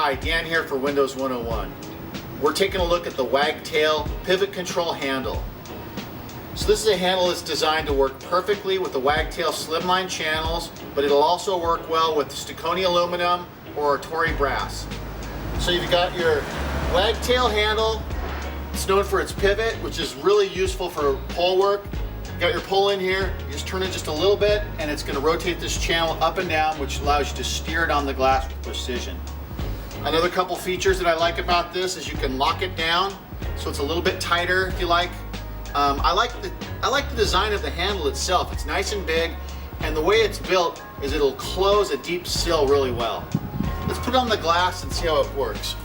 Hi, Dan here for Windows 101. We're taking a look at the Wagtail pivot control handle. So this is a handle that's designed to work perfectly with the Wagtail slimline channels, but it'll also work well with Stakoni aluminum or Artori brass. So you've got your Wagtail handle. It's known for its pivot, which is really useful for pole work. You got your pole in here, you just turn it just a little bit and it's going to rotate this channel up and down, which allows you to steer it on the glass with precision. Another couple features that I like about this is you can lock it down so it's a little bit tighter if you like. I like the design of the handle itself. It's nice and big, and the way it's built is it'll close a deep sill really well. Let's put it on the glass and see how it works.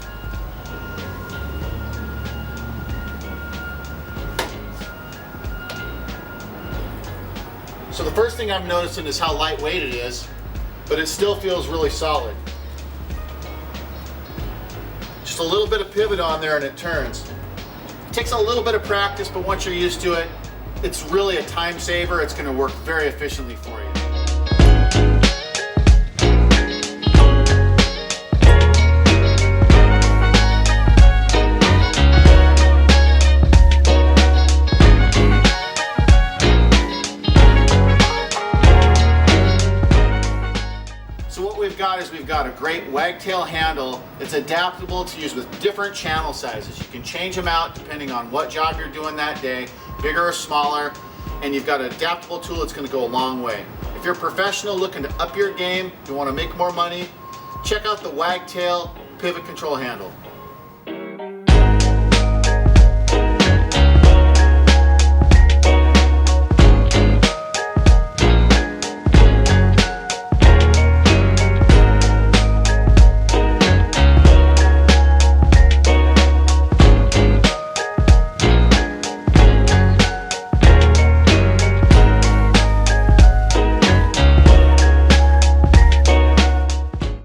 So the first thing I'm noticing is how lightweight it is, but it still feels really solid. Just a little bit of pivot on there and it turns. It takes a little bit of practice, but once you're used to it, it's really a time saver. It's going to work very efficiently for you. We've got a great Wagtail handle. It's adaptable to use with different channel sizes. You can change them out depending on what job you're doing that day, bigger or smaller, and you've got an adaptable tool that's going to go a long way. If you're a professional looking to up your game, you want to make more money, check out the Wagtail pivot control handle.